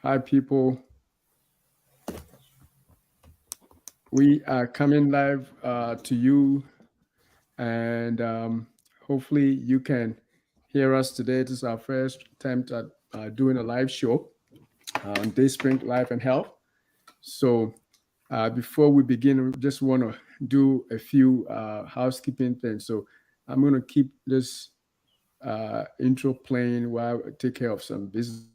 Hi, people. We are coming live to you, and hopefully, you can hear us today. This is our first attempt at doing a live show on Dayspring Life and Health. So, before we begin, we just want to do a few housekeeping things. So, I'm going to keep this intro playing while I take care of some business.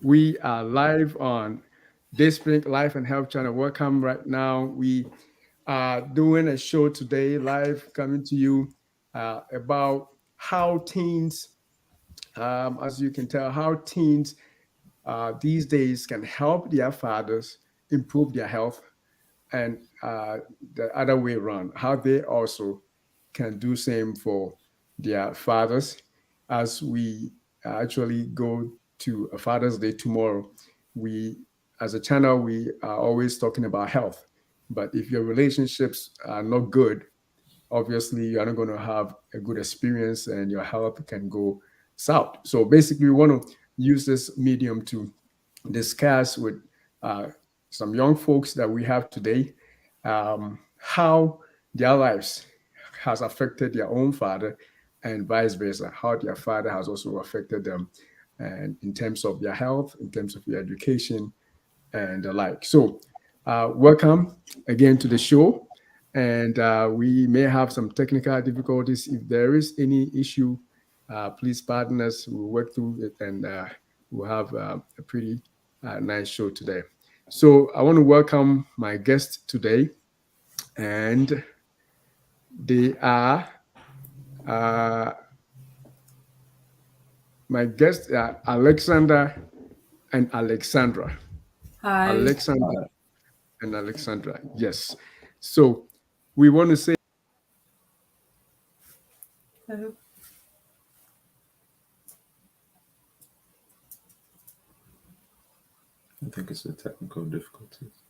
We are live on Dayspring Life and Health channel. Welcome right now. We are doing a show today, live, coming to you about how teens, as you can tell, how teens these days can help their fathers improve their health, and the other way around, how they also can do same for their fathers. As we actually go to a Father's Day tomorrow, we, as a channel, we are always talking about health. But if your relationships are not good, obviously you're not going to have a good experience and your health can go south. So basically, we want to use this medium to discuss with uh, some young folks that we have today how their lives has affected their own father and vice versa, how their father has also affected them, and in terms of their health, in terms of their education, and the like. So, welcome again to the show. And we may have some technical difficulties. If there is any issue, please pardon us. We'll work through it and we'll have a pretty nice show today. So I want to welcome my guest today, and they are uh, my guests are Alexander and Alexandra. Hi. Alexander and Alexandra. Yes. So we want to say Hello. I think it's the technical difficulties.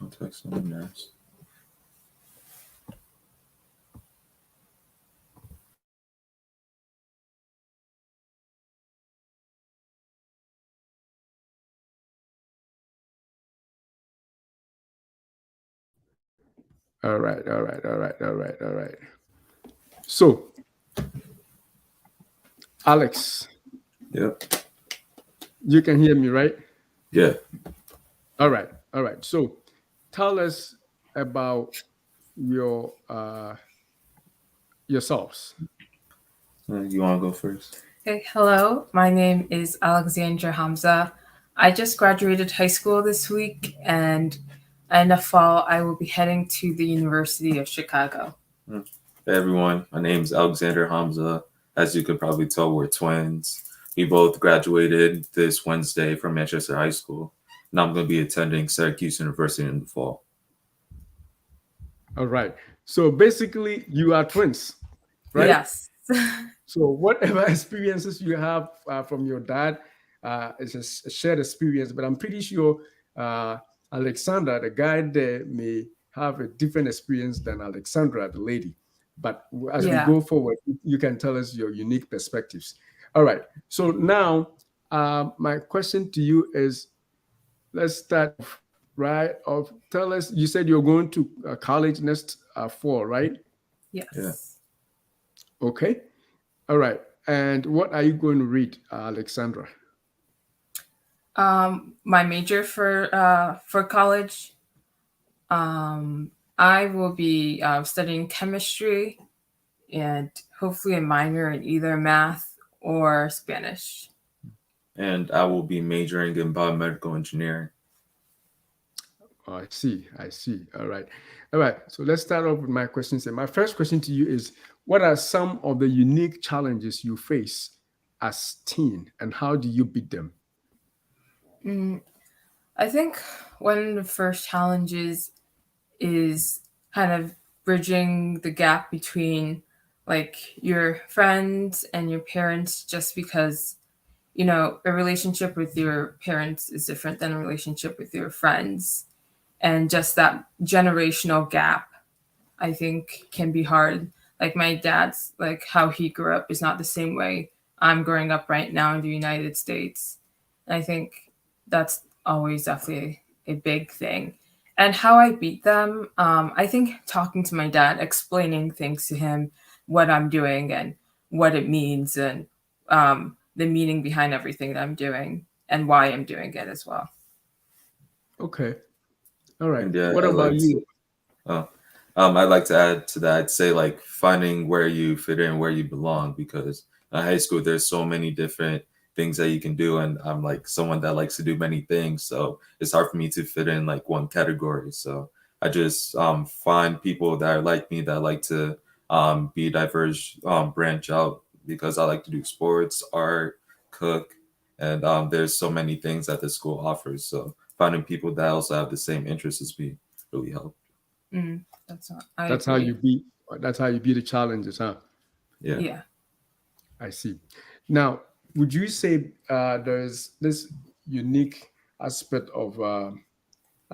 I'll text someone else. all right, all right, all right, all right, all right. So Alex, Yep. you can hear me, right? Yeah. All right, all right. So tell us about your yourselves. You want to go first? Okay, hello. My name is Alexandra Hamza. I just graduated high school this week, and in the fall, I will be heading to the University of Chicago. Hmm. Hey everyone, my name's Alexander Hamza. As you could probably tell, we're twins. We both graduated this Wednesday from Manchester High School. Now I'm going to be attending Syracuse University in the fall. All right. So basically, you are twins, Yeah. right? Yes. So whatever experiences you have from your dad is a shared experience, but I'm pretty sure uh, Alexander, the guy there, may have a different experience than Alexandra, the lady. But as we Yeah. go forward, you can tell us your unique perspectives. All right. So now, my question to you is: let's start right off. Tell us. You said you're going to college next fall, right? Yeah. Yes. Okay. All right. And what are you going to read, Alexandra? My major for college, um, I will be studying chemistry and hopefully a minor in either math or Spanish. And I will be majoring in biomedical engineering. Oh, I see. I see. All right. All right. So let's start off with my questions. And my first question to you is: what are some of the unique challenges you face as teen, and how do you beat them? Mm, I think one of the first challenges is kind of bridging the gap between like your friends and your parents just because a relationship with your parents is different than a relationship with your friends, and just that generational gap I think can be hard. Like my dad's, like how he grew up is not the same way I'm growing up right now in the United States. And I think that's always definitely a big thing. And how I beat them, I think talking to my dad, explaining things to him, what I'm doing and what it means, and the meaning behind everything that I'm doing and why I'm doing it as well. Okay. All right. And yeah, What I about like to you? Oh, I'd like to add to that. I'd say like finding where you fit in, where you belong, because in high school there's so many different things that you can do, and I'm like someone that likes to do many things, so it's hard for me to fit in like one category. So I just find people that are like me that like to be diverse, branch out because I like to do sports, art, cook, and there's so many things that the school offers. So finding people that also have the same interests as me really help. Mm, that's not, I That's how agree. you beat. That's how you beat the challenges, huh? Yeah. Yeah. I see. Now, would you say there's this unique aspect of I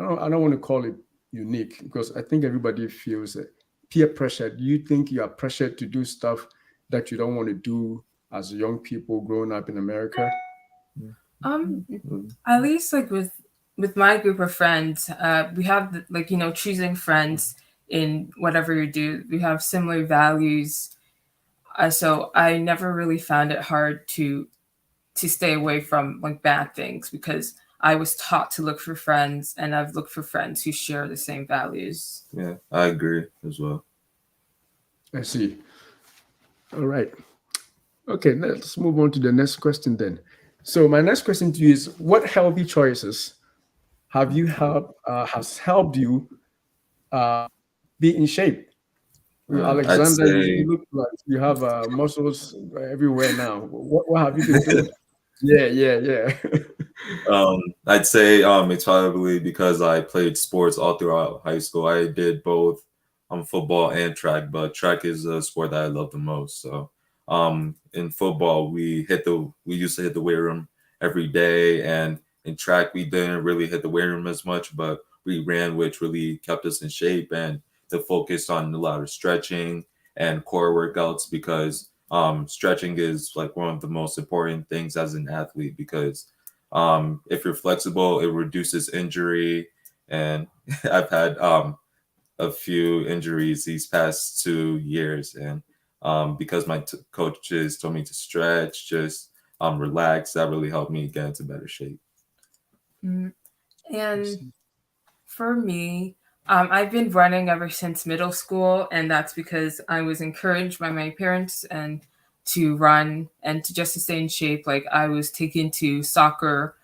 don't want to call it unique because I think everybody feels it. Peer pressure. Do you think you are pressured to do stuff that you don't want to do as young people growing up in America? Um, at least like with my group of friends, we have like choosing friends in whatever you do. We have similar values, so I never really found it hard to stay away from like bad things because I was taught to look for friends, and I've looked for friends who share the same values. Yeah, I agree as well. I see. All right. Okay, let's move on to the next question then. So my next question to you is: what healthy choices have you helped has helped you be in shape? I'd Alexander, you say look like you have muscles everywhere now. What have you been doing? Yeah, yeah, yeah. I'd say it's probably because I played sports all throughout high school. I did both football and track, but track is the sport that I love the most. So in football we used to hit the weight room every day, and in track we didn't really hit the weight room as much, but we ran, which really kept us in shape and to focus on a lot of stretching and core workouts because stretching is like one of the most important things as an athlete because if you're flexible, it reduces injury. And I've had a few injuries these past 2 years, and because my coaches told me to stretch, just relax, that really helped me get into better shape. Mm. I And see. for me, I've been running ever since middle school, and that's because I was encouraged by my parents and to run and to just to stay in shape. Like I was taken to soccer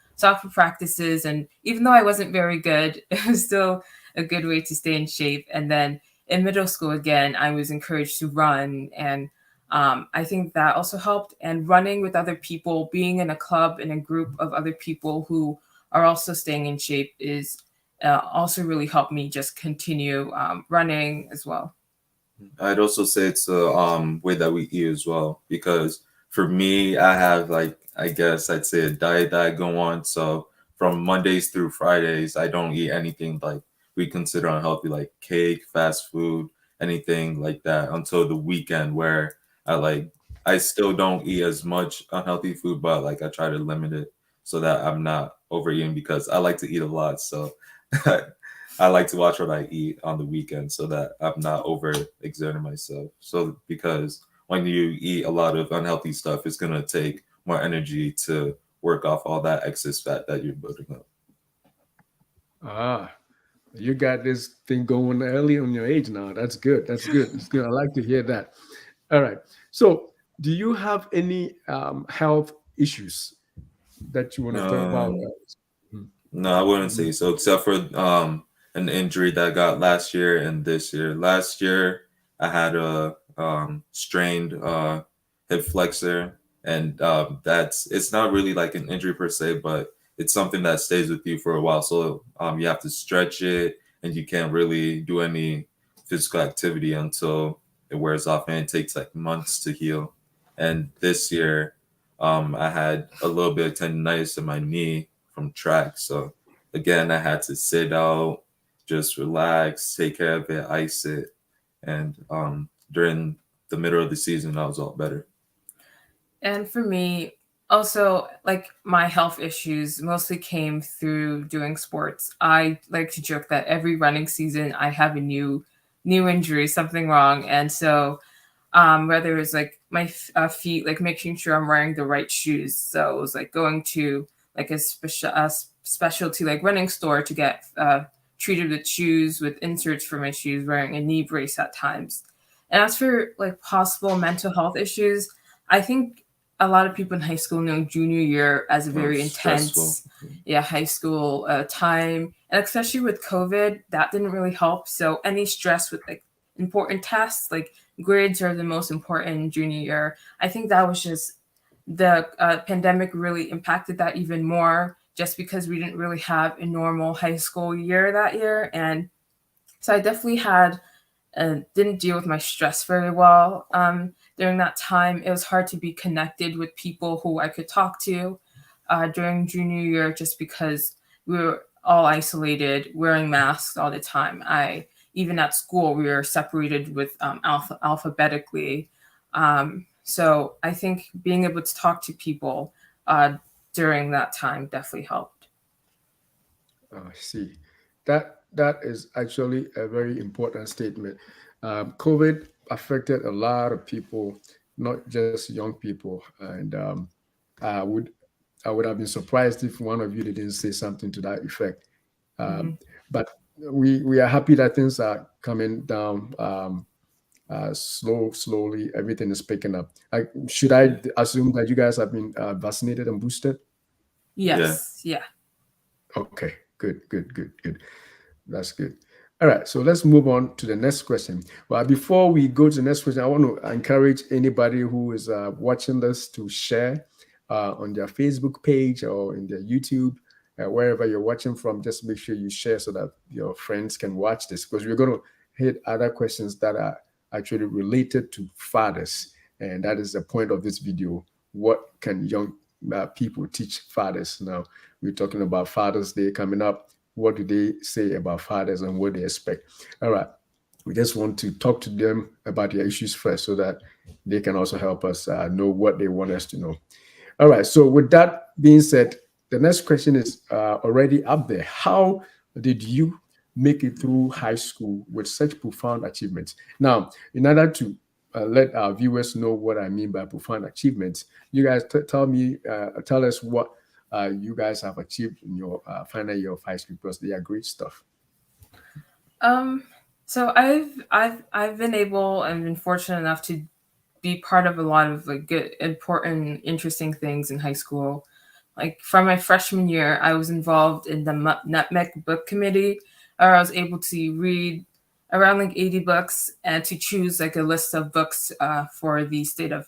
practices, and even though I wasn't very good, it was still a good way to stay in shape. And then in middle school again, I was encouraged to run, and I think that also helped. And running with other people, being in a club in a group of other people who are also staying in shape is also really helped me just continue running as well. I'd also say it's the way that we eat as well because for me, I have like I guess I'd say a diet that I go on. So from Mondays through Fridays, I don't eat anything like we consider unhealthy, like cake, fast food, anything like that until the weekend where I like I still don't eat as much unhealthy food, but like I try to limit it so that I'm not overeating because I like to eat a lot. So I like to watch what I eat on the weekend so that I'm not over exerting myself. So because when you eat a lot of unhealthy stuff, it's gonna take more energy to work off all that excess fat that you're building up. Ah, you got this thing going early on your age now. That's good. That's good. That's good. I like to hear that. All right. So, do you have any health issues that you want to talk about? Um, no, I wouldn't say so, except for an injury that I got last year and this year. Last year I had a strained hip flexor, and that's it's not really like an injury per se, but it's something that stays with you for a while. So you have to stretch it, and you can't really do any physical activity until it wears off, and it takes like months to heal. And this year, I had a little bit of tendonitis in my knee from track. So again, I had to sit out, just relax, take care of it, ice it, and during the middle of the season, I was all better. And for me, also like my health issues mostly came through doing sports. I like to joke that every running season I have a new injury, something wrong, and so whether it's like my feet, like making sure I'm wearing the right shoes. So it was like going to like a specialty like running store to get treated with shoes with inserts for my shoes, wearing a knee brace at times. And as for like possible mental health issues, I think a lot of people in high school know junior year as a very Stressful. intense, yeah, high school time, and especially with COVID, that didn't really help. So any stress with like important tests, like grades are the most important in junior year. I think that was just the pandemic really impacted that even more, just because we didn't really have a normal high school year that year, and so I definitely had and didn't deal with my stress very well. During that time, it was hard to be connected with people who I could talk to during junior year, just because we were all isolated, wearing masks all the time. I Even at school, we were separated with alphabetically. So I think being able to talk to people during that time definitely helped. I see. That is actually a very important statement. COVID affected a lot of people, not just young people, and I would I would have been surprised if one of you didn't say something to that effect. Hmm. But we are happy that things are coming down slowly. Everything is picking up. Should I Yeah. assume that you guys have been vaccinated and boosted? Yeah. Yes, yeah. Okay, good. That's good. All right, so let's move on to the next question. Well, before we go to the next question, I want to encourage anybody who is watching this to share on their Facebook page or in their YouTube, wherever you're watching from. Just make sure you share so that your friends can watch this, because we're going to hit other questions that are actually related to fathers, and that is the point of this video. What can young people teach fathers? Now, we're talking about Father's Day coming up. What do they say about fathers and what they expect? All right. We just want to talk to them about their issues first so that they can also help us know what they want us to know. All right. So, with that being said, the next question is already up there. How did you make it through high school with such profound achievements? Now, in order to let our viewers know what I mean by profound achievements, you guys tell us what you guys have achieved in your final year of high school, because they are great stuff. Um, so I've been able and been fortunate enough to be part of a lot of like good, important, interesting things in high school. Like from my freshman year, I was involved in the Nutmeg Book Committee, where I was able to read around like 80 books and to choose like a list of books for the state of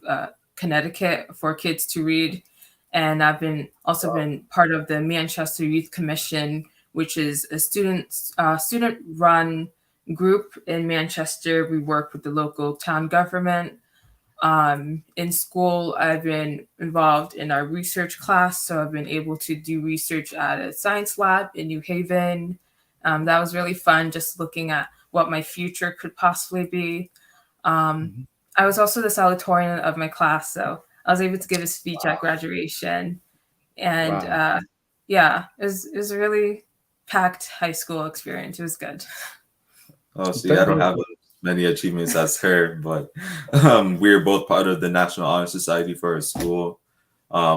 Connecticut for kids to read. And I've been also been part of the Manchester Youth Commission, which is a student run group in Manchester. We work with the local town government. In school, I've been involved in our research class, so I've been able to do research at a science lab in New Haven. That was really fun, just looking at what my future could possibly be. Um, Mhm. I was also the salutatorian of my class, so I was able to give a speech at graduation. And Wow. yeah, it was a really packed high school experience. It was good. Oh, see, I Thank don't God. have as many achievements as her, but we're both part of the National Honor Society for our school.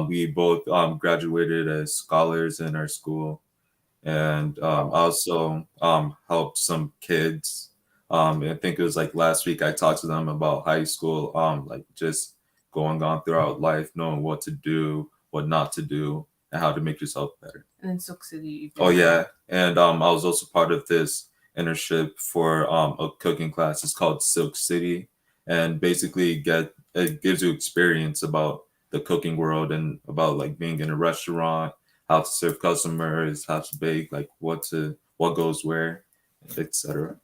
We both graduated as scholars in our school, and Wow. also helped some kids. I think it was like last week I talked to them about high school, like just going on throughout life, knowing what to do, what not to do, and how to make yourself better. And in Silk City, Oh even yeah, and I was also part of this internship for a cooking class. It's called Silk City, and basically get it gives you experience about the cooking world and about like being in a restaurant, how to serve customers, how to bake, like what goes where, etc.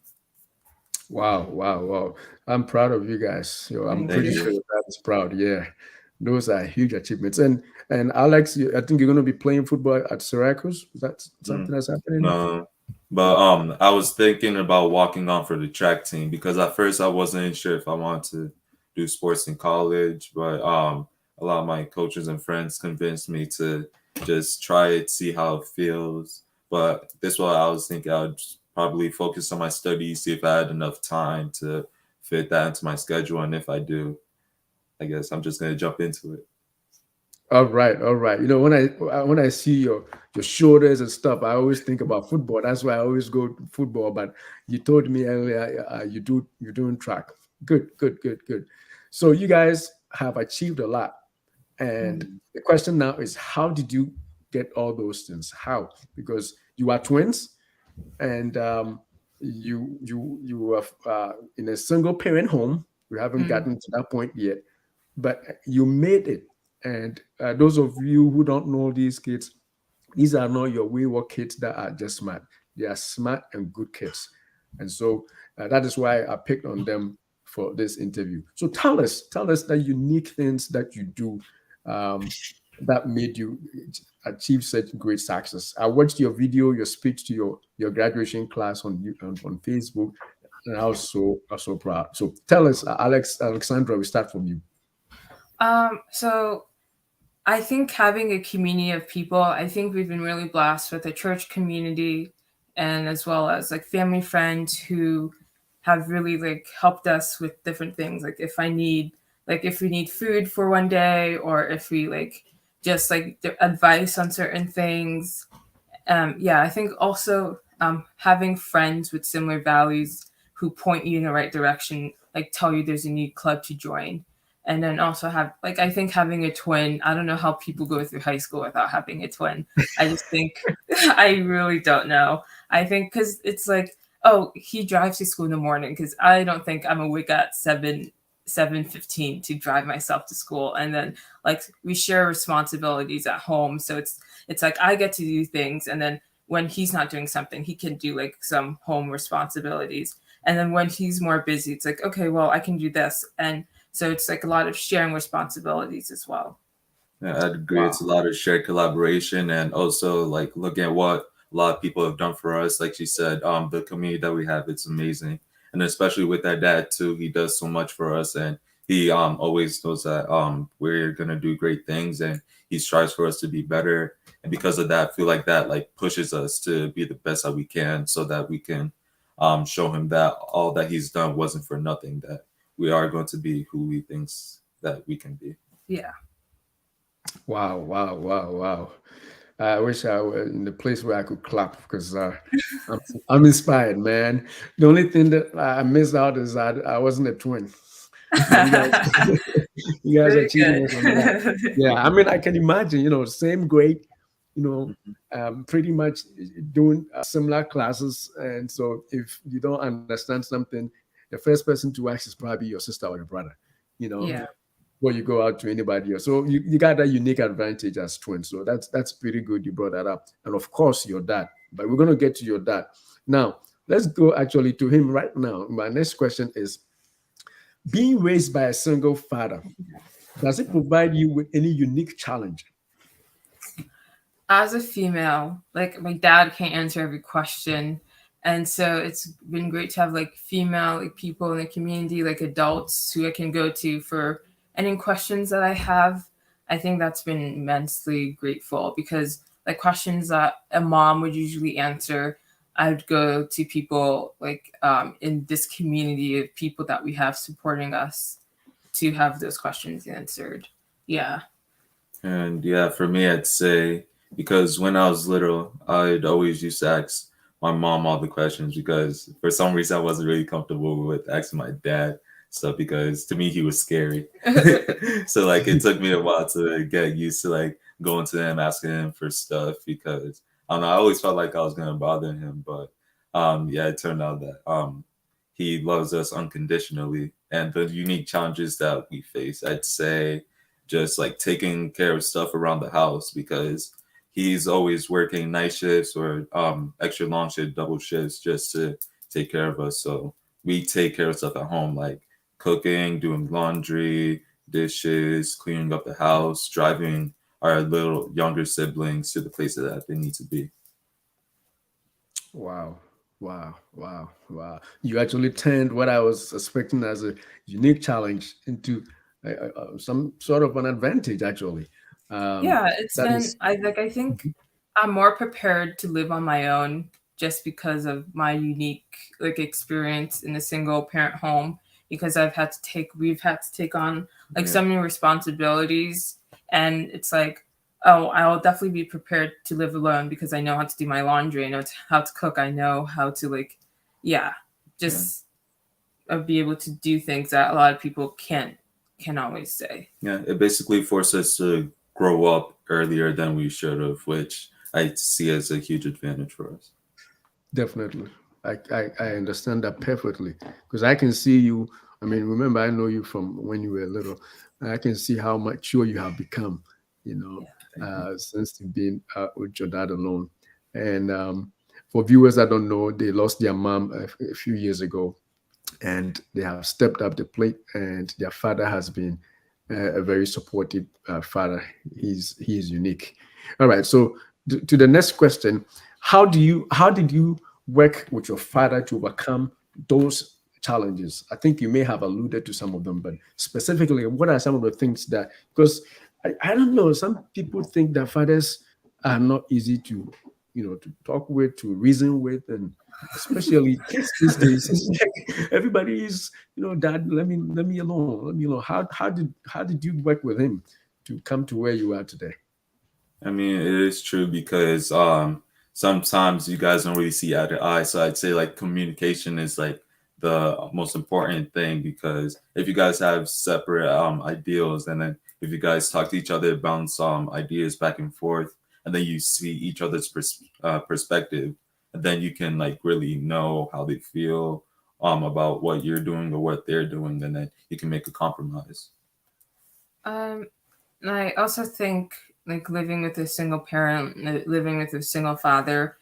Wow. I'm proud of you guys. I'm thank Thank pretty you. sure you. that that is proud. Yeah. Those are huge achievements. And Alex, I think you're going to be playing football at Syracuse. Is that Mm, something that's happening? no, but I was thinking about walking on for the track team because at first I wasn't sure if I wanted to do sports in college, but a lot of my coaches and friends convinced me to just try it, see how it feels. But this was I was thinking I would just probably focus on my studies, see if I had enough time to fit that into my schedule, and if I do, I guess I'm just gonna jump into it. All right. When I see your shoulders and stuff, I always think about football. That's why I always go to football. But you told me earlier you're doing track. Good. So you guys have achieved a lot, and Mm. the question now is, how did you get all those things? How? Because you are twins, and you are in a single parent home. We haven't Mm. gotten to that point yet, but you made it. And those of you who don't know these kids, these are not your wayward kids that are just smart. They are smart and good kids. And so That is why I picked on them for this interview. So tell us the unique things that you do um, that made you achieve such great success. I watched your video, your speech to your graduation class on Facebook, and I was so proud. So tell us, Alexandra, we start from you. So I think having a community of people, I think we've been really blessed with a church community and as well as like family friends who have really like helped us with different things. Like if we need food for one day or if we like just like advice on certain things. Yeah, I think also having friends with similar values who point you in the right direction, like tell you there's a new club to join. And then also have like I think having a twin. I don't know how people go through high school without having a twin. I just think I really don't know. I think because it's like, oh, he drives to school in the morning because I don't think I'm awake at 7:15 to drive myself to school, and then like we share responsibilities at home, so it's like I get to do things, and then when he's not doing something, he can do like some home responsibilities. And then when he's more busy, it's like, okay, well, I can do this. And so it's like a lot of sharing responsibilities as well. Yeah, I'd agree. Wow. It's a lot of shared collaboration and also like looking at what a lot of people have done for us. Like she said, the community that we have, it's amazing. And especially with that dad too, he does so much for us and he always knows that we're gonna do great things and he strives for us to be better. And because of that, I feel like that like pushes us to be the best that we can so that we can show him that all that he's done wasn't for nothing, that we are going to be who he thinks that we can be. Yeah. Wow, wow, wow, wow. I wish I were in the place where I could clap because I'm, I'm inspired, man. The only thing that I missed out is that I wasn't a twin. But you guys, you guys are Very cheating us on that. good. Yeah, I mean, I can imagine, same grade, you know, pretty much doing similar classes. And so if you don't understand something, the first person to ask is probably your sister or your brother, you know, Yeah. before you go out to anybody else. So you got that unique advantage as twins. So that's pretty good. You brought that up. And of course, your dad. But we're going to get to your dad. Now, let's go actually to him right now. My next question is, being raised by a single father, does it provide you with any unique challenge? As a female, like my dad can't answer every question. And so it's been great to have like female like people in the community, like adults who I can go to for any questions that I have. I think that's been immensely grateful because like questions that a mom would usually answer, I would go to people like in this community of people that we have supporting us to have those questions answered. Yeah. And yeah, for me, I'd say because when I was little, I'd always used to ask my mom all the questions because for some reason I wasn't really comfortable with asking my dad stuff because to me he was scary. So like it took me a while to get used to like going to him, asking him for stuff because I don't know, I always felt like I was gonna bother him, but yeah, it turned out that he loves us unconditionally. And the unique challenges that we face, I'd say just like taking care of stuff around the house because he's always working night shifts or extra long shift, double shifts just to take care of us. So we take care of stuff at home, like cooking, doing laundry, dishes, cleaning up the house, driving our little younger siblings to the places that they need to be. Wow. Wow. Wow. Wow. You actually turned what I was expecting as a unique challenge into some sort of an advantage, actually. Um, Yeah, it's that been is, I think I'm more prepared to live on my own just because of my unique like experience in a single parent home because we've had to take on like Yeah. so many responsibilities and it's like, oh, I'll definitely be prepared to live alone because I know how to do my laundry, I know how to cook, I know how to like yeah, Yeah. just be able to do things that a lot of people can always say. Yeah. It basically forced us to grow up earlier than we should have, which I see as a huge advantage for us. definitely. I understand that perfectly because I can see you. I mean, remember, I know you from when you were little. And I can see how mature you have become, Yeah. Thank you. since you've been with your dad alone. And for viewers that don't know, they lost their mom a few years ago. and they have stepped up the plate, and their father has been a very supportive father. He is unique. All right, so to the next question, how did you work with your father to overcome those challenges? I think you may have alluded to some of them, but specifically, what are some of the things that, because I don't know, some people think that fathers are not easy to, to talk with, to reason with, and especially kids these days. It's like everybody is, Dad, let me alone, let me alone. How did you work with him to come to where you are today? I mean, it is true because sometimes you guys don't really see eye to eye. So I'd say like communication is like the most important thing because if you guys have separate ideals and then if you guys talk to each other, bounce ideas back and forth, and then you see each other's perspective, and then you can like really know how they feel about what you're doing or what they're doing, and then you can make a compromise. Um, and I also think like living with a single parent, living with a single father,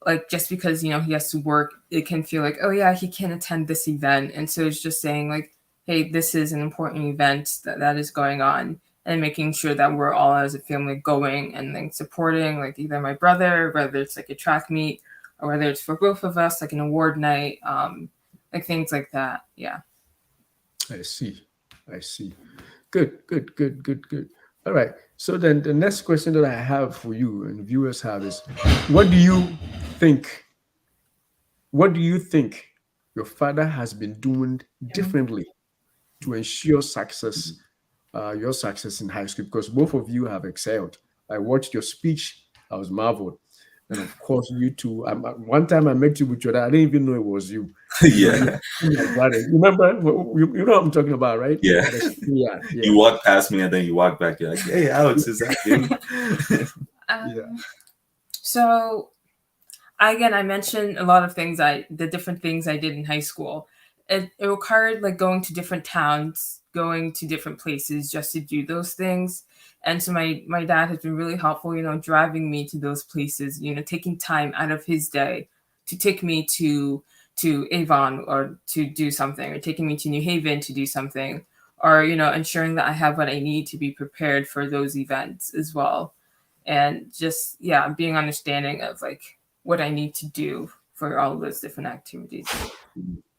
like just because he has to work, it can feel like, oh yeah, he can't attend this event, and so it's just saying like, hey, this is an important event that is going on, and making sure that we're all as a family going and then supporting like either my brother, whether it's like a track meet or whether it's for both of us like an award night, like things like that. Yeah. I see. I see. Good, good, good, good, good. All right. So then the next question that I have for you and viewers have is, what do you think? What do you think your father has been doing differently to ensure success, your success in high school? Because both of you have excelled. I watched your speech. I was marveled. And of course, you too. One time I met you with your dad. I didn't even know it was you. Yeah, My brother. Remember? You know what I'm talking about, right? yeah. At the schoolyard. Yeah, You walk past me and then you walk back. You're like, "Hey, Alex, is that you?" yeah. um, so again, I mentioned a lot of things the different things I did in high school. It required like going to different towns, going to different places just to do those things. And so my dad has been really helpful, driving me to those places, taking time out of his day to take me to Avon or to do something, or taking me to New Haven to do something, or ensuring that I have what I need to be prepared for those events as well. And just, yeah, being understanding of like what I need to do for all of those different activities.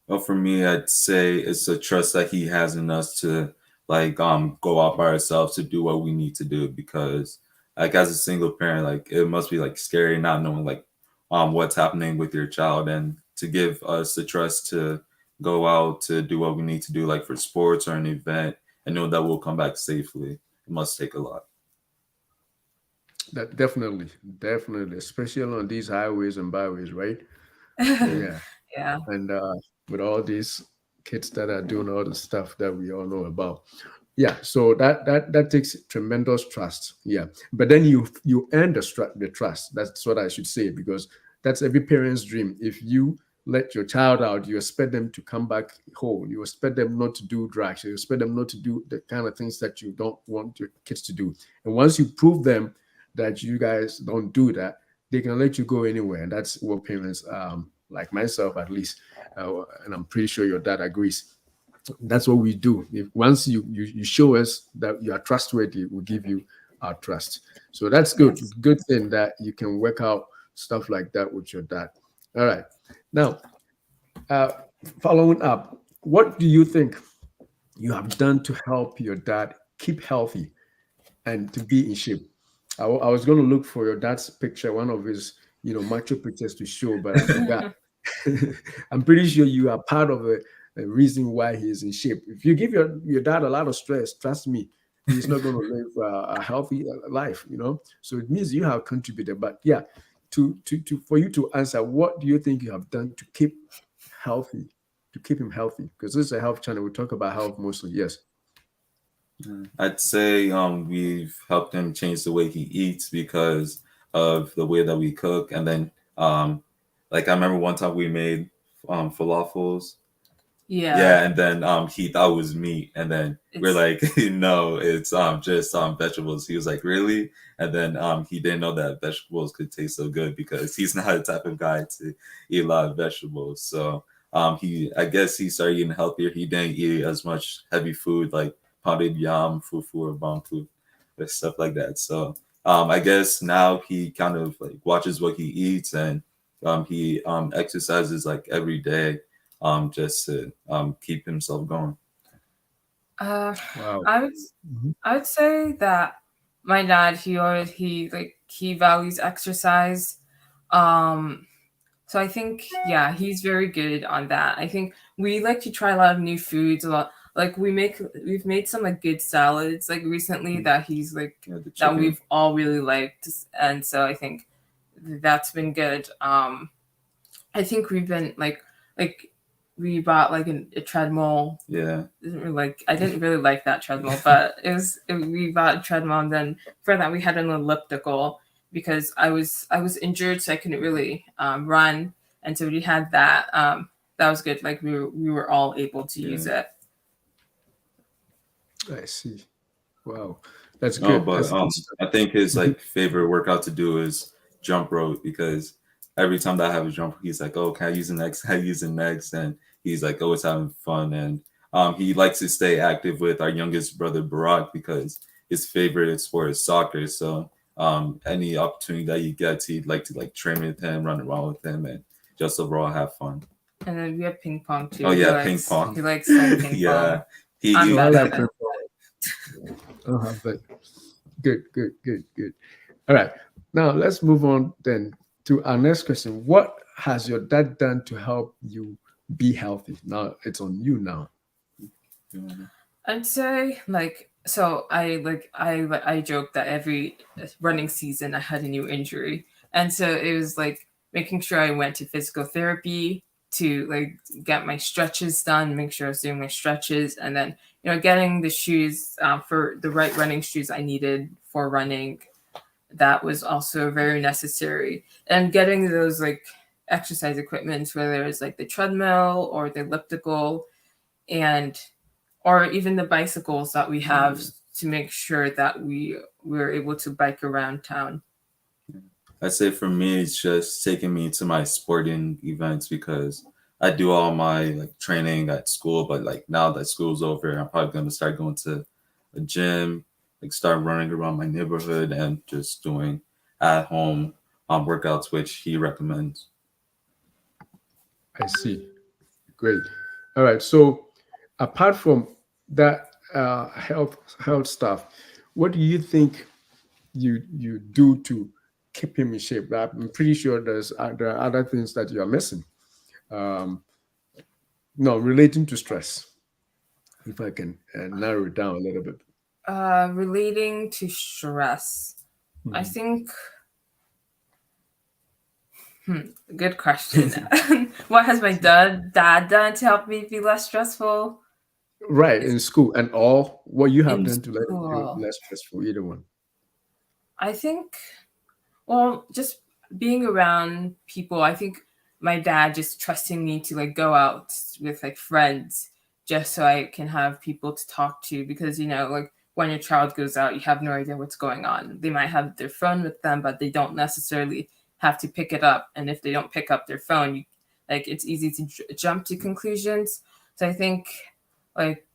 Well, for me, I'd say it's a trust that he has in us to like go out by ourselves to do what we need to do because like as a single parent, like it must be like scary not knowing like what's happening with your child and to give us the trust to go out to do what we need to do like for sports or an event and know that we'll come back safely. It must take a lot. That definitely, definitely, especially on these highways and byways, right? Yeah. Yeah. And with all these kids that are doing all the stuff that we all know about. Yeah, so that takes tremendous trust. Yeah, but then you earn the trust. That's what I should say because that's every parent's dream. If you let your child out, you expect them to come back home. You expect them not to do drugs. You expect them not to do the kind of things that you don't want your kids to do. And once you prove them that you guys don't do that, they can let you go anywhere. And that's what parents, like myself at least, and I'm pretty sure your dad agrees, that's what we do. If once you show us that you are trustworthy, we give you our trust. So that's good. Yes. Good thing that you can work out stuff like that with your dad. All right. Now, uh, following up, what do you think you have done to help your dad keep healthy and to be in shape? I was going to look for your dad's picture, one of his, macho pictures to show, but I forgot. I'm pretty sure you are part of a reason why he is in shape. If you give your dad a lot of stress, trust me, he's not going to live a healthy life. So it means you have contributed. But yeah, to for you to answer, what do you think you have done to keep healthy, to keep him healthy? Because this is a health channel. We talk about health mostly. Yes. I'd say we've helped him change the way he eats because of the way that we cook. And then like I remember one time we made falafels. Yeah. Yeah, and then he thought it was meat, and then we're It's like, no, it's just vegetables. He was like, really? And then he didn't know that vegetables could taste so good because he's not the type of guy to eat a lot of vegetables. So He, I guess he started eating healthier. He didn't eat as much heavy food like pounded yam, fufu, or bangku, and stuff like that. So I guess now he kind of like watches what he eats, and he exercises like every day, just to keep himself going. Uh, Wow. I would Mhm. I would say that my dad he values exercise. Um, so I think yeah, he's very good on that. I think we like to try a lot of new foods. A lot like we've made some like good salads like recently that he's like Yeah, the that chicken. we've all really liked, and so I think that's been good. I think we've been like we bought like a treadmill. Yeah, I didn't really like that treadmill, but we bought a treadmill, and then for that we had an elliptical because I was injured, so I couldn't really run, and so we had that. That was good. Like we were all able to use yeah. it. I see. Wow. That's No, good. but That's good stuff. I think his Mhm. like favorite workout to do is jump rope because every time that I have a jump, he's like, "Oh, can I use the next? Can I use the next?" And he's like always having fun, and he likes to stay active with our youngest brother Barack because his favorite sport is soccer. So any opportunity that he gets, he'd like to like train with him, run around with him, and just overall have fun. And then we have ping pong Oh too. He yeah, ping likes pong. he likes playing ping Yeah, pong. I'm he Oh, I bad like at ping it. pong. But good, good, good, good. All right. Now let's move on then to our next question. What has your dad done to help you be healthy? Now it's on you now. I'd say I joke that every running season I had a new injury, and so it was like making sure I went to physical therapy to like get my stretches done, make sure I was doing my stretches, and then getting the shoes for the right running shoes I needed for running. That was also very necessary, and getting those like exercise equipment, whether it's like the treadmill or the elliptical, and or even the bicycles that we have to make sure that we're able to bike around town. I'd say for me, it's just taking me to my sporting events because I do all my like training at school, but like now that school's over, I'm probably gonna start going to a gym, like start running around my neighborhood and just doing at home workouts, which he recommends. I see. Great. All right. So apart from that health stuff, what do you think you do to keep him in shape? I'm pretty sure there are other things that you are missing. Um, no, relating to stress. If I can narrow it down a little bit. Relating to stress, I Mhm. think. Good question. What has my dad done to help me be less stressful? Right, It's in school and all what you have in done to let it feel school. less stressful, either one. I think Well, just being around people, I think my dad just trusting me to like go out with like friends just so I can have people to talk to because like when your child goes out, you have no idea what's going on. They might have their phone with them, but they don't necessarily have to pick it up. And if they don't pick up their phone, it's easy to jump to conclusions. So I think like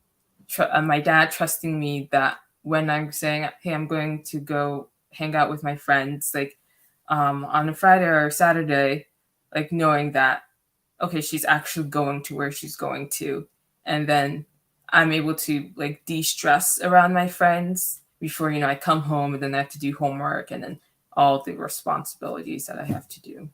my dad trusting me that when I'm saying, "Hey, I'm going to go hang out with my friends," like on a Friday or Saturday, like knowing that okay, she's actually going to where she's going to, and then I'm able to like de-stress around my friends before I come home and then I have to do homework and then all the responsibilities that I have to do.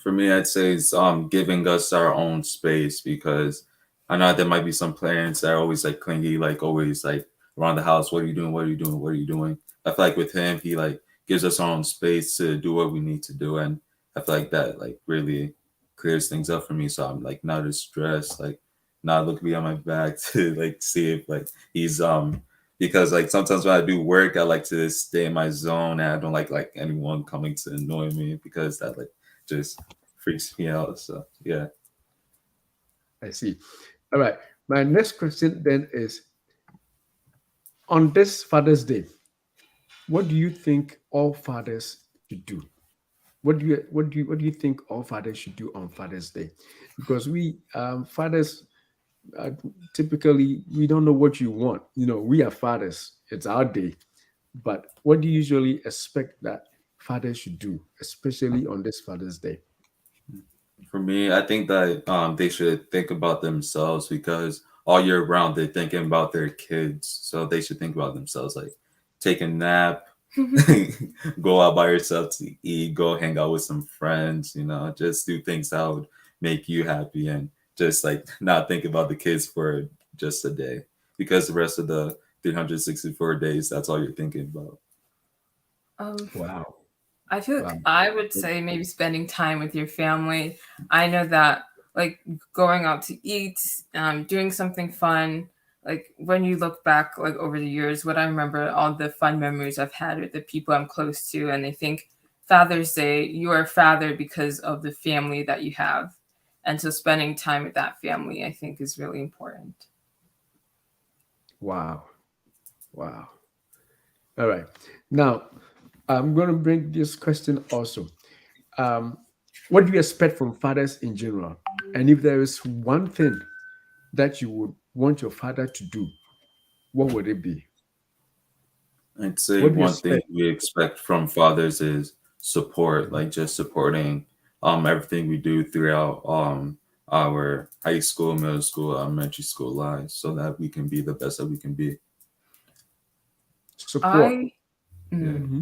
For me, I'd say it's giving us our own space because I know there might be some parents that are always like clingy, like always like around the house. What are you doing? What are you doing? What are you doing? I feel like with him, he like gives us our own space to do what we need to do, and I feel like that like really clears things up for me. So I'm like not as stressed, like not looking behind my back to like see if like he's because like sometimes when I do work, I like to stay in my zone and I don't like anyone coming to annoy me because that like just freaks me out. So yeah. I see. All right. My next question then is on this Father's Day, what do you think all fathers should do? what do you think all fathers should do on Father's Day? Because we fathers uh, typically we don't know what you want. We are fathers. It's our day. But what do you usually expect that fathers should do, especially on this Father's Day? For me, I think that they should think about themselves because all year round they're thinking about their kids. So they should think about themselves, like take a nap, go out by yourself to eat, go hang out with some friends, just do things that would make you happy and just like not think about the kids for just a day because the rest of the 364 days, that's all you're thinking about. um, Wow. I feel like Wow. I would say maybe spending time with your family. I know that like going out to eat, doing something fun. Like when you look back like over the years, what I remember all the fun memories I've had with the people I'm close to, and I think Father's Day, you are a father because of the family that you have, and so spending time with that family, I think, is really important. Wow. Wow. All right. Now, I'm going to bring this question also. Um, what do you expect from fathers in general? And if there is one thing that you would want your father to do, what would it be? I'd say What do you one thing expect? we expect from fathers is support, like just supporting everything we do throughout our high school, middle school, elementary school lives so that we can be the best that we can be. Support. I Yeah. mm, Hmm.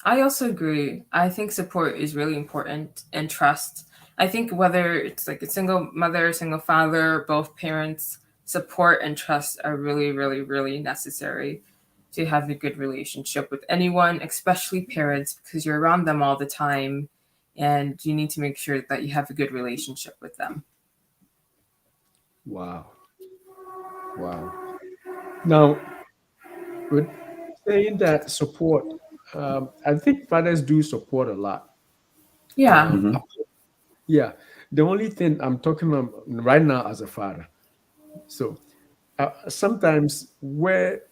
I also agree. I think support is really important and trust. I think whether it's like a single mother, single father, both parents, support and trust are really, really, really necessary to have a good relationship with anyone, especially parents, because you're around them all the time and you need to make sure that you have a good relationship with them. Wow. Wow. Now, with saying that support, I think fathers do support a lot. Yeah. Um, Hmm. yeah. The only thing I'm talking about right now as a father. So sometimes where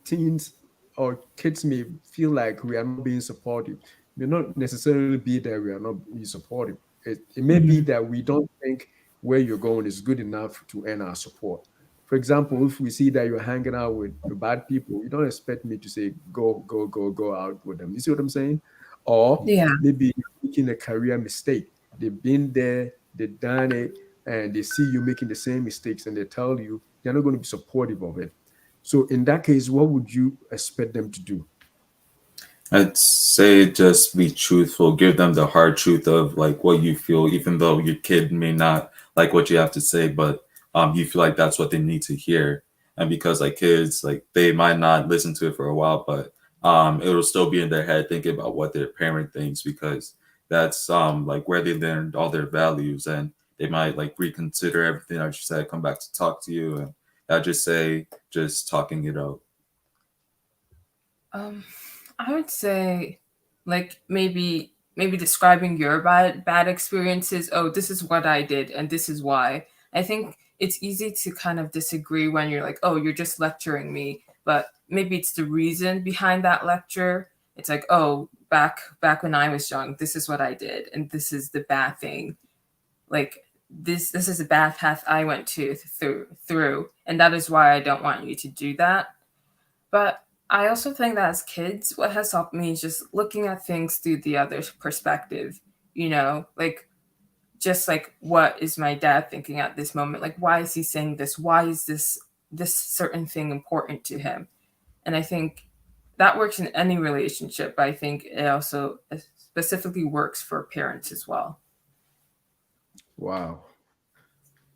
teens or kids may feel like we are not being supportive, may not necessarily be that we are not being supportive. It may be Hmm. that we don't think where you're going is good enough to earn our support. For example, if we see that you're hanging out with bad people, you don't expect me to say, go, go, go, go out with them. You see what I'm saying? Or Yeah. maybe you're making a career mistake. They've been there, they've done it, and they see you making the same mistakes and they tell you they're not going to be supportive of it. So in that case, what would you expect them to do? I'd say just be truthful, give them the hard truth of like what you feel, even though your kid may not like what you have to say, but you feel like that's what they need to hear. And because like kids, like they might not listen to it for a while, but it'll still be in their head thinking about what their parent thinks because that's like where they learned all their values and they might like reconsider everything that you said, come back to talk to you and I just say just talking it out. Um, I would say like maybe describing your bad experiences. Oh, this is what I did and this is why. I think it's easy to kind of disagree when you're like, "Oh, you're just lecturing me." But maybe it's the reason behind that lecture. It's like, "Oh, back when I was young, this is what I did and this is the bad thing." Like this is a bad path I went to through and that is why I don't want you to do that. But I also think that as kids, what has helped me is just looking at things through the other's perspective. Like just like what is my dad thinking at this moment? Like why is he saying this? Why is this certain thing important to him? And I think that works in any relationship. But I think it also specifically works for parents as well. Wow.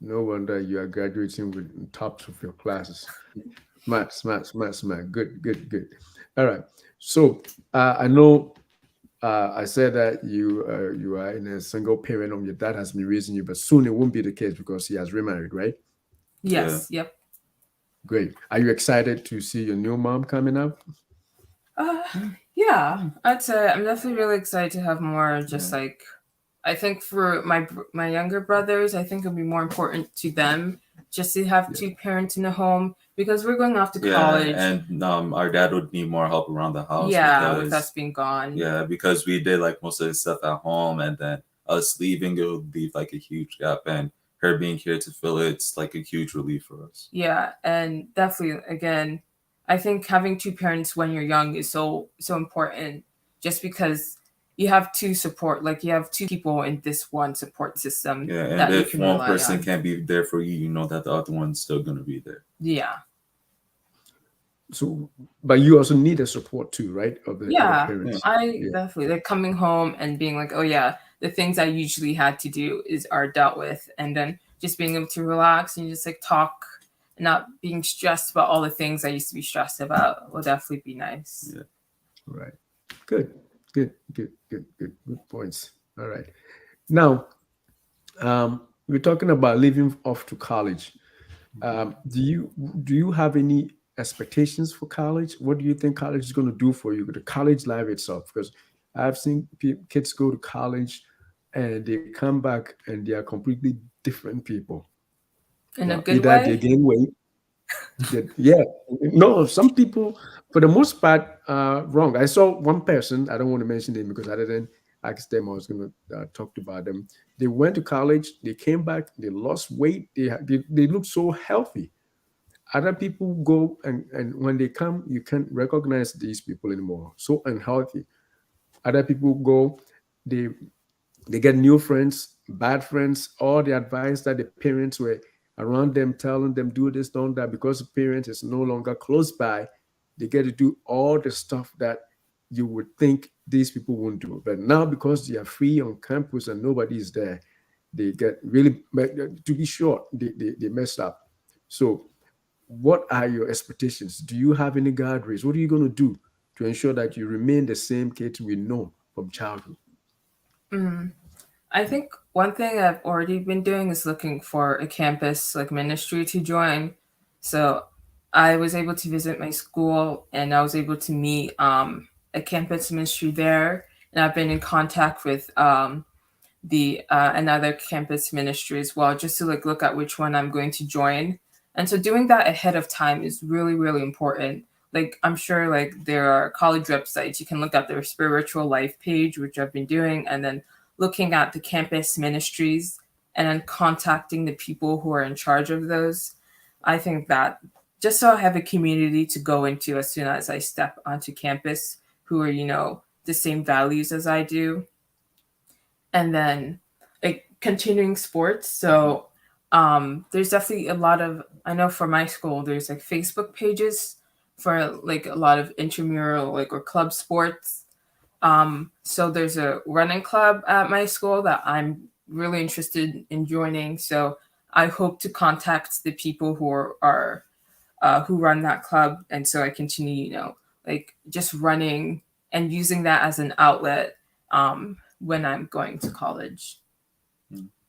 No wonder you are graduating with tops of your classes. Smart, smart, smart, smart. Good, good, good. All right. So I know I said that you are in a single parent home. Your dad has been raising you, but soon it won't be the case because he has remarried, right? Yeah. Yes. Yep. Great. Are you excited to see your new mom coming up? Uh, yeah, I'd say I'm definitely really excited to have more. Just Yeah. like I think for my younger brothers, I think it'll be more important to them just to have Yeah. two parents in the home because we're going off to Yeah, college. and our dad would need more help around the house Yeah, with us because being gone. yeah, because we did like most of the stuff at home, and then us leaving it would leave like a huge gap, and her being here to fill it, it's like a huge relief for us. Yeah, and definitely again, I think having two parents when you're young is so important just because you have two support, like you have two people in this one support system Yeah, and that you if can one rely person on. can't be there for you, you know that the other one's still gonna be there. Yeah. So, but you also need the support too, right? Of the Yeah, Yeah, parents. I Yeah. definitely like coming home and being like, oh yeah, the things I usually had to do is are dealt with, and then just being able to relax and just like talk, and not being stressed about all the things I used to be stressed about will definitely be nice. yeah. Right. Good. Good points. All right. Now, we're talking about leaving off to college. Do you have any expectations for college? What do you think college is going to do for you, the college life itself? Because I've seen kids go to college and they come back and they are completely different people. In a good Either they way. gain weight, yeah, no, some people, for the most part, wrong. I saw one person, I don't want to mention them because I didn't ask them, I was going to talk about them. They went to college, they came back, they lost weight, they look so healthy. Other people go and when they come, you can't recognize these people anymore. So unhealthy. Other people go, they they get new friends, bad friends, all the advice that the parents were around them telling them do this, don't that, because the parent is no longer close by, they get to do all the stuff that you would think these people won't do. But now because they are free on campus and nobody is there, they get really, to be short, they mess up. So what are your expectations? Do you have any guardrails? What are you going to do to ensure that you remain the same kids we know from childhood? Mm. I think one thing I've already been doing is looking for a campus like ministry to join. So I was able to visit my school and I was able to meet a campus ministry there. And I've been in contact with the another campus ministry as well, just to like look at which one I'm going to join. And so doing that ahead of time is really important. Like I'm sure like there are college websites you can look at their spiritual life page, which I've been doing, and then looking at the campus ministries and then contacting the people who are in charge of those. I think that just so I have a community to go into as soon as I step onto campus who are, the same values as I do, and then like continuing sports. So there's definitely a lot of, I know for my school there's like Facebook pages for like a lot of intramural like or club sports. So there's a running club at my school that I'm really interested in joining. So I hope to contact the people who who run that club, and so I continue, like just running and using that as an outlet when I'm going to college.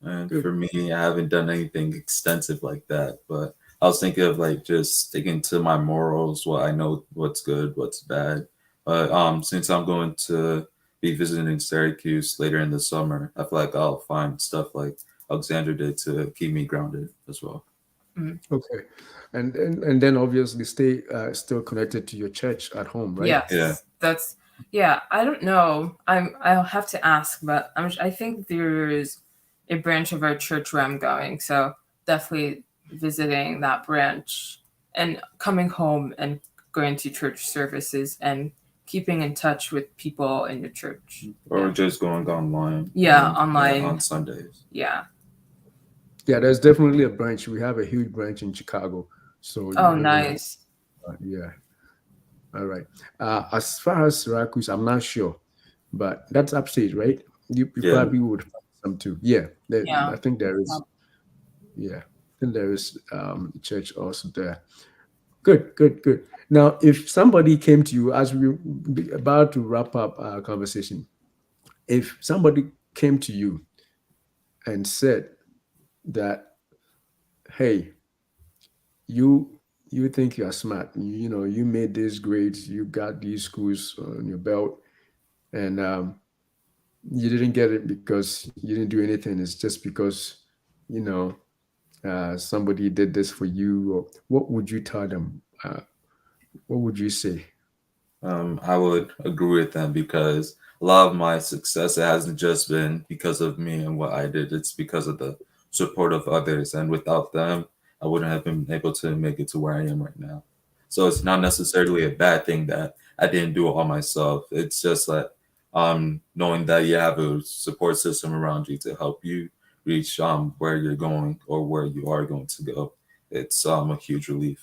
And Good. for me, I haven't done anything extensive like that, but I was thinking of like just sticking to my morals, what I know what's good, what's bad. But since I'm going to be visiting Syracuse later in the summer, I feel like I'll find stuff like Alexander did to keep me grounded as well. Mm. Okay, and then obviously stay still connected to your church at home, right? Yeah. Yes, that's yeah. I don't know. I'll have to ask, but I think there's a branch of our church where I'm going, so definitely visiting that branch and coming home and going to church services and keeping in touch with people in the church. Or just going online Yeah, and yeah, online. on Sundays. Yeah. Yeah, there's definitely a branch. We have a huge branch in Chicago, so Oh, you're gonna, nice. yeah. All right. As far as Syracuse, I'm not sure, but that's upstate, right? You Yeah. probably would find some too. Yeah, Yeah. I think there is. Yeah, I think there is church also there. Good. Now, if somebody came to you as we be about to wrap up our conversation, if somebody came to you and said that, hey, you you think you are smart, you made these grades, you got these schools on your belt, and you didn't get it because you didn't do anything. It's just because you know somebody did this for you, or what would you tell them? What would you say? I would agree with them because a lot of my success, it hasn't just been because of me and what I did. It's because of the support of others, and without them, I wouldn't have been able to make it to where I am right now. So it's not necessarily a bad thing that I didn't do it all myself. It's just that knowing that you have a support system around you to help you reach where you're going or where you are going to go. It's a huge relief.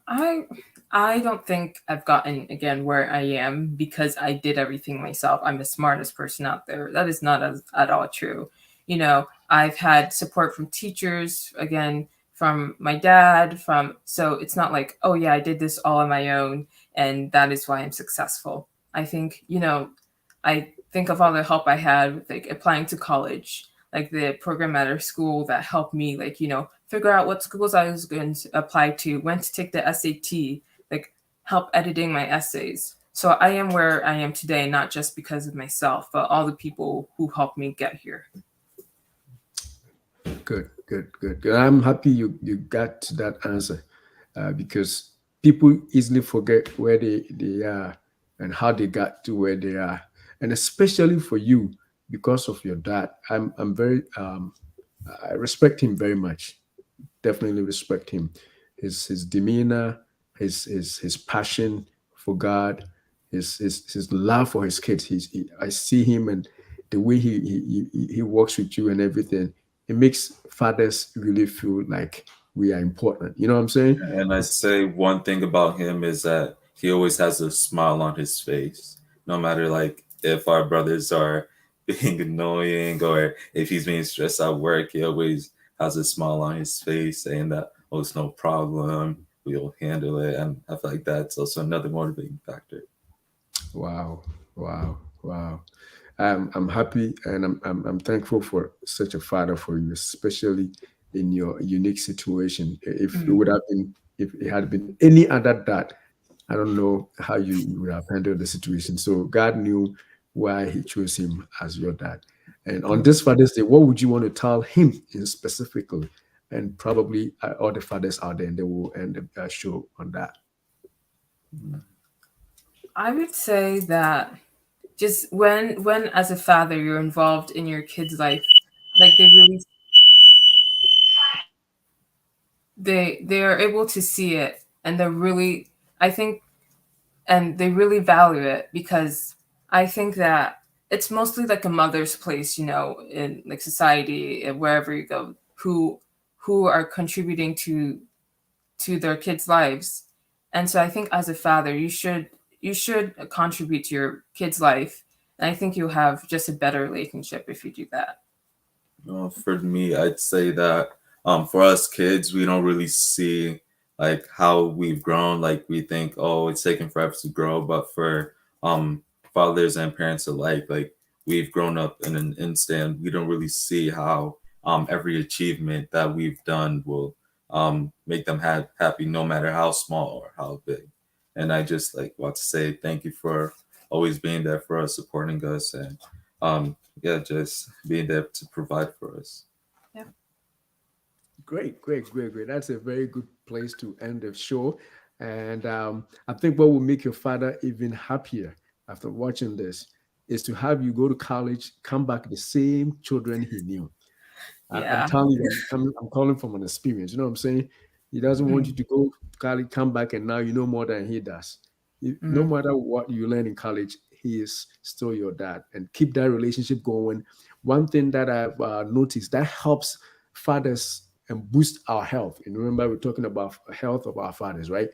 I I don't think I've gotten again where I am because I did everything myself. I'm the smartest person out there. That is not at all true. You know, I've had support from teachers, again, from my dad, from so it's not like, oh yeah, I did this all on my own and that is why I'm successful. I think, I think of all the help I had with like applying to college, like the program at our school that helped me like, figure out what schools I was going to apply to, when to take the SAT, like help editing my essays. So I am where I am today, not just because of myself, but all the people who helped me get here. Good, good, good, good. I'm happy you got to that answer, because people easily forget where they are and how they got to where they are, and especially for you because of your dad. I'm very I respect him very much. Definitely respect him. His demeanor, his passion for God, his love for his kids. I see him, and the way he works with you and everything. It makes fathers really feel like we are important. You know what I'm saying? And I'd It's, say one thing about him is that he always has a smile on his face, no matter like if our brothers are being annoying or if he's being stressed at work. He always has a smile on his face, saying that oh, it's no problem, we'll handle it, and I feel like that's also another motivating factor. wow, wow, wow. I'm happy, and I'm thankful for such a father for you, especially in your unique situation. If it Mm. would have been, if it had been any other dad, I don't know how you would have handled the situation. So God knew why He chose him as your dad. And on this Father's Day, what would you want to tell him in specifically? And probably all the fathers out there, and they will end the show on that. I would say that just when as a father you're involved in your kid's life, like they are able to see it, and they're really, I think, and they really value it because I think that it's mostly like a mother's place, in like society and wherever you go, who are contributing to their kids' lives. And so I think as a father, you should contribute to your kid's life. And I think you'll have just a better relationship if you do that. For me, I'd say that for us kids, we don't really see like how we've grown. Like we think, oh, it's taken forever to grow, but for fathers and parents alike, like we've grown up in an instant. We don't really see how every achievement that we've done will make them happy, no matter how small or how big. And I just like want to say thank you for always being there for us, supporting us, and yeah, just being there to provide for us. Yeah. Great, great, great, great. That's a very good place to end the show. And I think what will make your father even happier after watching this is to have you go to college, come back the same children he knew. I'm Yeah. telling you, I'm calling from an experience. You know what I'm saying? He doesn't want you Mm-hmm. to go to college, come back, and now you know more than he does. No Mm-hmm. matter what you learn in college, he is still your dad, and keep that relationship going. One thing that I've noticed that helps fathers and boost our health. And remember, we're talking about health of our fathers, right?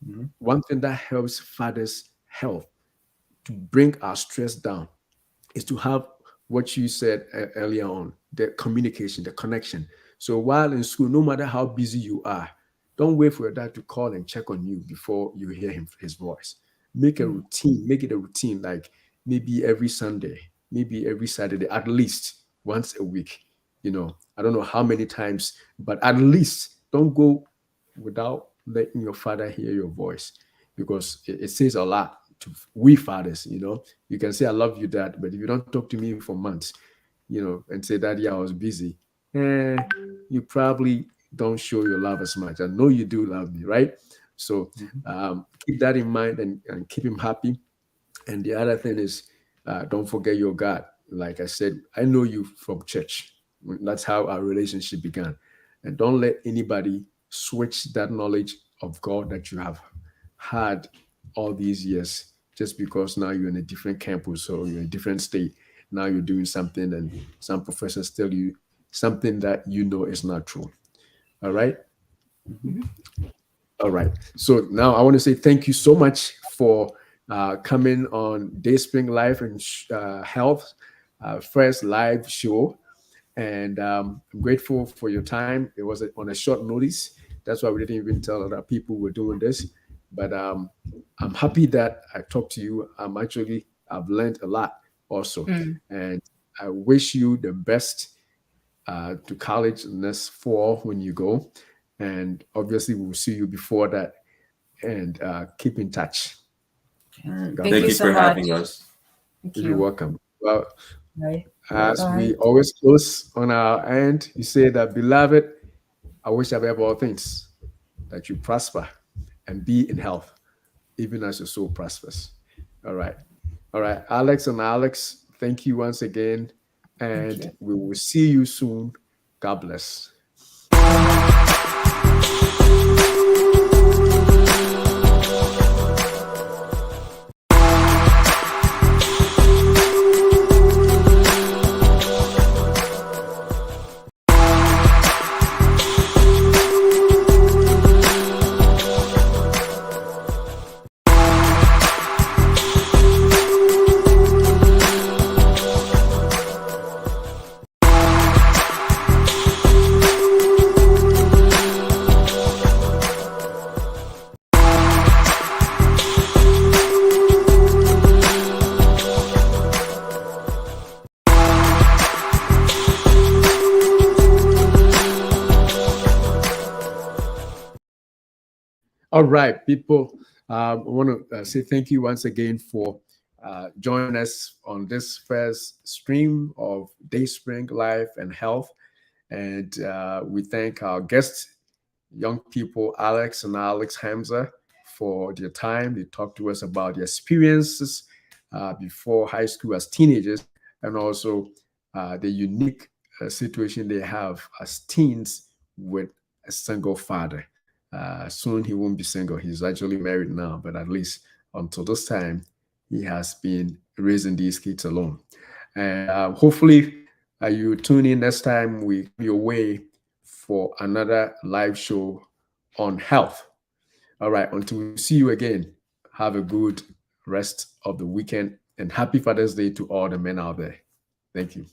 Mhm. One thing that helps fathers' health to bring our stress down is to have what you said earlier on, the communication, the connection. So while in school, no matter how busy you are, don't wait for your dad to call and check on you before you hear his voice. Make a routine, make it a routine, like maybe every Sunday, maybe every Saturday, at least once a week. I don't know how many times, but at least don't go without letting your father hear your voice, because it says a lot to we fathers. You can say I love you, dad, but if you don't talk to me for months, and say, daddy, I was busy, eh, you probably don't show your love as much. I know you do love me, right? So Mhm. keep that in mind and keep him happy. And the other thing is, don't forget your God. Like I said, I know you from church. That's how our relationship began. And don't let anybody switch that knowledge of God that you have had all these years just because now you're in a different campus or you're in a different state. Now you're doing something, and some professors tell you something that you know is not true. All right. Mhm. All right. So now I want to say thank you so much for coming on Dayspring Life and Health first live show. And I'm grateful for your time. It was on a short notice. That's why we didn't even tell other people we're doing this. But I'm happy that I talked to you. I've learned a lot also. Mm. And I wish you the best to college next fall when you go. And obviously, we'll see you before that. And keep in touch. God Thank Thank you you bless. so for having much. us. Thank You're you. welcome. Well, Bye. as Bye. we always close on our end, you say that, beloved, I wish above all things that you prosper and be in health, even as your soul prospers. All right. All right. Alex and Alex, thank you once again. Thank And you. we will see you soon. God bless. Bye. All right, people. I want to say thank you once again for joining us on this first stream of Dayspring Life and Health. And we thank our guests, young people, Alex and Alex Hamza, for their time. They talked to us about their experiences before high school as teenagers, and also the unique situation they have as teens with a single father. Soon he won't be single. He's actually married now, but at least until this time, he has been raising these kids alone. And hopefully, you tune in next time we come your way for another live show on health. All right, until we see you again, have a good rest of the weekend and happy Father's Day to all the men out there. Thank you.